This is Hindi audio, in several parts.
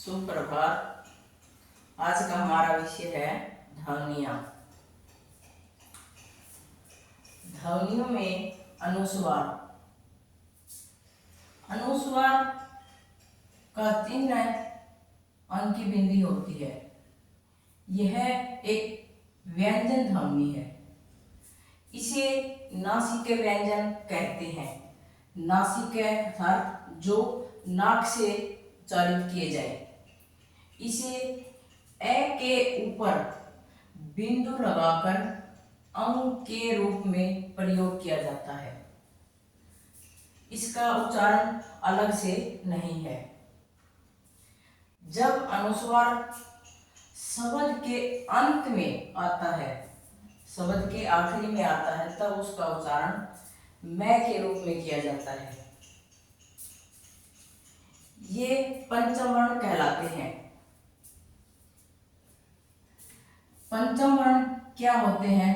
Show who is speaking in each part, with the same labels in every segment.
Speaker 1: सुप्रभात। आज का हमारा विषय है ध्वनियाँ। ध्वनियों में अनुस्वार। अनुस्वार का चिन्ह अंक की बिंदी होती है। यह एक व्यंजन ध्वनि है। इसे नासिक व्यंजन कहते हैं। नासिक अर्थात जो नाक से उच्चारित किए जाए। इसे ए के ऊपर बिंदु लगाकर अंक के रूप में प्रयोग किया जाता है। इसका उच्चारण अलग से नहीं है। जब अनुस्वार शब्द के अंत में आता है, शब्द के आखिरी में आता है, तब उसका उच्चारण मैं के रूप में किया जाता है। ये पंचम वर्ण कहलाते हैं। पंचम वर्ण क्या होते हैं?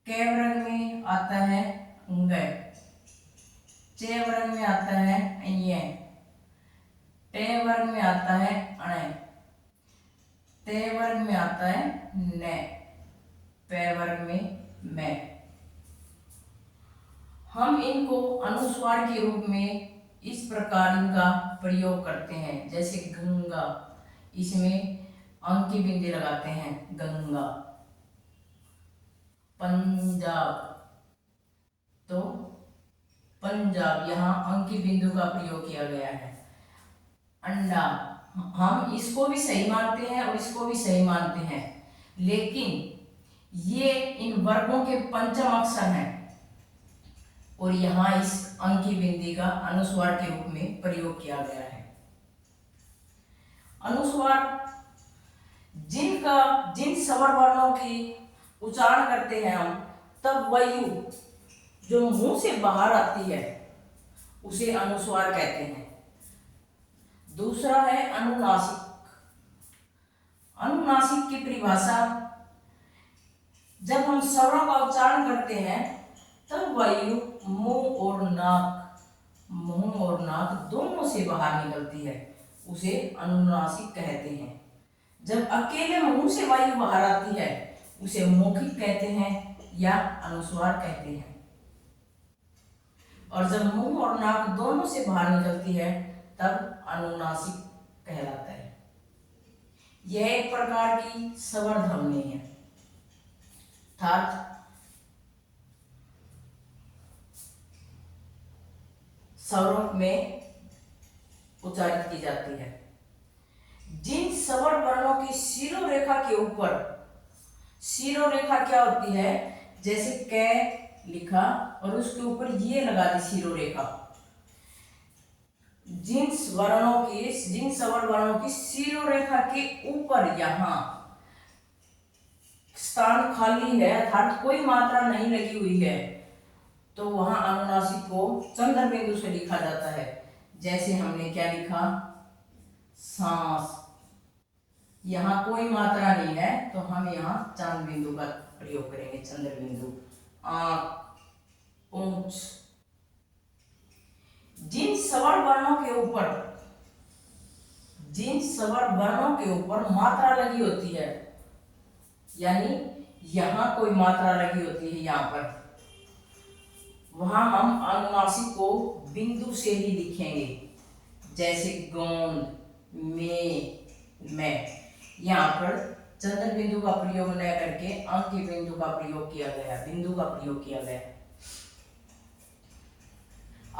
Speaker 1: क वर्ग में आता है ङ, च वर्ग में आता है ञ, ट वर्ग में आता है अण, त वर्ग में आता है न, प वर्ग में मैं। हम इनको अनुस्वार के रूप में इस प्रकार इनका प्रयोग करते हैं। जैसे गंगा, इसमें अंक की बिंदी लगाते हैं गंगा। पंजाब, तो पंजाब, यहाँ अंक की बिंदु का प्रयोग किया गया है। अंडा, हम इसको भी सही मानते हैं और इसको भी सही मानते हैं, लेकिन ये इन वर्गों के पंचम अक्षर हैं और यहाँ इस अंक की बिंदी का अनुस्वार के रूप में प्रयोग किया गया है। अनुस्वार जिन स्वर वर्णों की उच्चारण करते हैं हम, तब वायु जो मुंह से बाहर आती है उसे अनुस्वार कहते हैं। दूसरा है अनुनासिक। अनुनासिक की परिभाषा, जब हम स्वरों का उच्चारण करते हैं तब वायु मुंह और नाक दोनों से बाहर निकलती है, उसे अनुनासिक कहते हैं। जब अकेले मुंह से वायु बाहर आती है उसे मौखिक कहते हैं या अनुस्वार कहते हैं। और जब मुंह और नाक दोनों से बाहर निकलती है तब अनुनासिक कहलाता है। यह एक प्रकार की स्वर ध्वनि है, अर्थात स्वरों में उच्चारित की जाती है। जिन स्वर वर्णों की शिरोरेखा के ऊपर, शिरोरेखा क्या होती है? जैसे क लिखा और उसके ऊपर ये लगा दी शिरोरेखा। जिन स्वर वर्णों की शिरोरेखा के ऊपर यहाँ स्थान खाली है, अर्थात कोई मात्रा नहीं लगी हुई है, तो वहां अनुनासिक को चंद्र बिंदु से लिखा जाता है। जैसे हमने क्या लिखा? सांस। यहाँ कोई मात्रा नहीं है तो हम यहाँ चांद बिंदु का प्रयोग करेंगे, चंद्र बिंदु। आंख, पूंछ। जिन स्वर वर्णों के ऊपर मात्रा लगी होती है, यानी यहाँ कोई मात्रा लगी होती है, यहाँ पर, वहां हम अनुनासिक को बिंदु से ही लिखेंगे। जैसे गोंद, मैं। यहाँ पर चंद्र बिंदु का प्रयोग न करके अंक की बिंदु का प्रयोग किया गया, बिंदु का प्रयोग किया गया।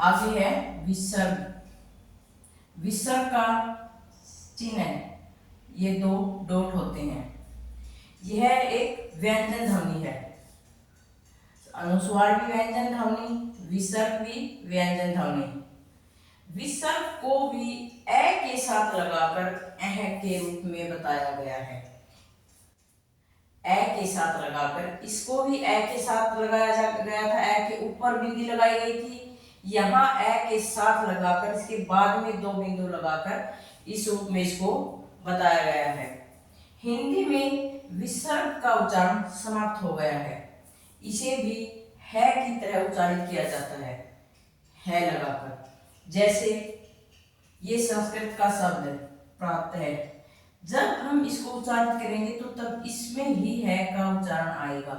Speaker 1: आगे है विसर्ग। विसर्ग का चिन्ह है, ये दो डॉट होते हैं। यह एक व्यंजन ध्वनि है। अनुस्वार भी व्यंजन ध्वनि, विसर्ग भी व्यंजन ध्वनि। विसर्ग को भी ए के साथ लगाकर अह के रूप में बताया गया है। ए के साथ लगाकर, इसको भी ए के साथ लगाया गया था। ए के ऊपर बिंदी लगाई गई थी, यहाँ ए के साथ लगाकर इसके बाद में दो बिंदु लगाकर इस रूप में इसको बताया गया है। हिंदी में विसर्ग का उच्चारण समाप्त हो गया है। इसे भी है की तरह उच्चारित किया जाता है लगाकर। जैसे ये संस्कृत का शब्द प्राप्त है। जब हम इसको उच्चारित करेंगे तो तब इसमें ही है का उच्चारण आएगा।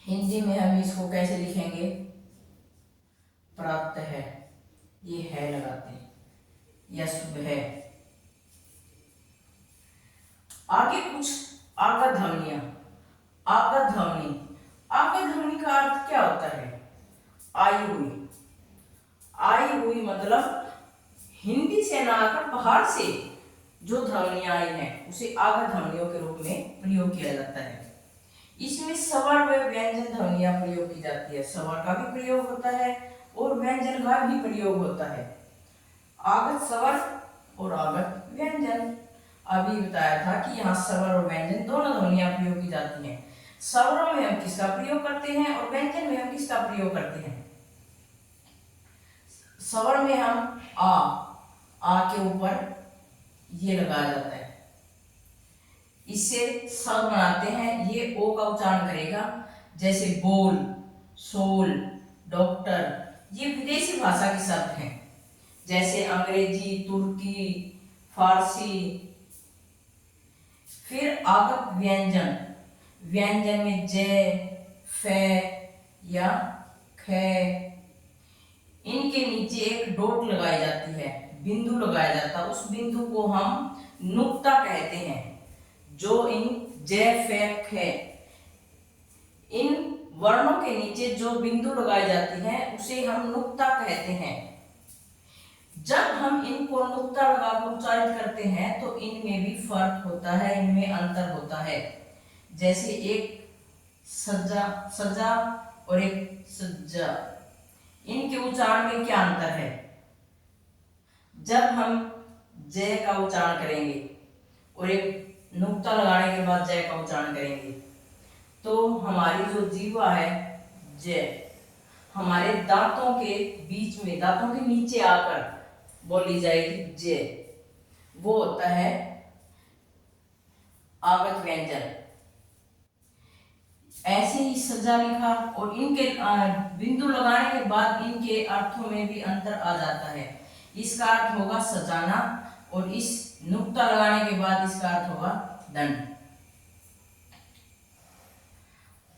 Speaker 1: हिंदी में हम इसको कैसे लिखेंगे? प्राप्त है, ये है लगाते हैं, या शुभ है। आगे कुछ आगत ध्वनियां। आगत ध्वनि, आगत ध्वनि का अर्थ क्या होता है? आई हुई। आई हुई मतलब हिंदी से ना आकर बाहर से जो ध्वनियां आई हैं उसे आगत ध्वनियों के रूप में प्रयोग किया जाता है। इसमें स्वर व व्यंजन ध्वनियां प्रयोग की जाती है। स्वर का भी प्रयोग होता है और व्यंजन का भी प्रयोग होता है। आगत स्वर और आगत व्यंजन। अभी बताया था कि यहाँ स्वर और व्यंजन दोनों ध्वनियां प्रयोग की जाती हैं। स्वरों में हम किसका प्रयोग करते हैं और व्यंजन में हम किसका प्रयोग करते हैं? स्वर में हम आ के ऊपर ये लगाया जाता है, इससे शब्द बनाते हैं। ये ओ का उच्चारण करेगा, जैसे बोल, सोल, डॉक्टर, ये विदेशी भाषा के शब्द हैं, जैसे अंग्रेजी, तुर्की, फारसी। फिर आगत व्यंजन। व्यंजन में जय, फे या खे, इनके नीचे एक डॉट लगाई जाती है, बिंदु लगाया जाता है। उस बिंदु को हम नुक्ता कहते हैं। जो इन जय, फे, खे, इन वर्णों के नीचे जो बिंदु लगाई जाती हैं उसे हम नुक्ता कहते हैं। जब हम इनको नुक्ता लगाकर उच्चारित करते हैं तो इनमें भी फर्क होता है, इनमें अंतर होता है। जैसे एक सज्जा, सजा और एक सज्जा, इनके उच्चारण में क्या अंतर है? जब हम जय का उच्चारण करेंगे और एक नुक्ता लगाने के बाद जय का उच्चारण करेंगे तो हमारी जो जीवा है जय हमारे दांतों के बीच में, दांतों के नीचे आकर बोली जाएगी जय, वो होता है आगत व्यंजन। ऐसे ही सजा लिखा और इनके बिंदु लगाने के बाद इनके अर्थों में भी अंतर आ जाता है। इसका अर्थ होगा सजाना और इस नुक्ता लगाने के बाद इसका अर्थ होगा दंड।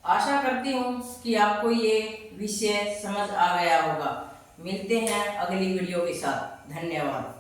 Speaker 1: आशा करती हूँ कि आपको ये विषय समझ आ गया होगा। मिलते हैं अगली वीडियो के साथ। धन्यवाद।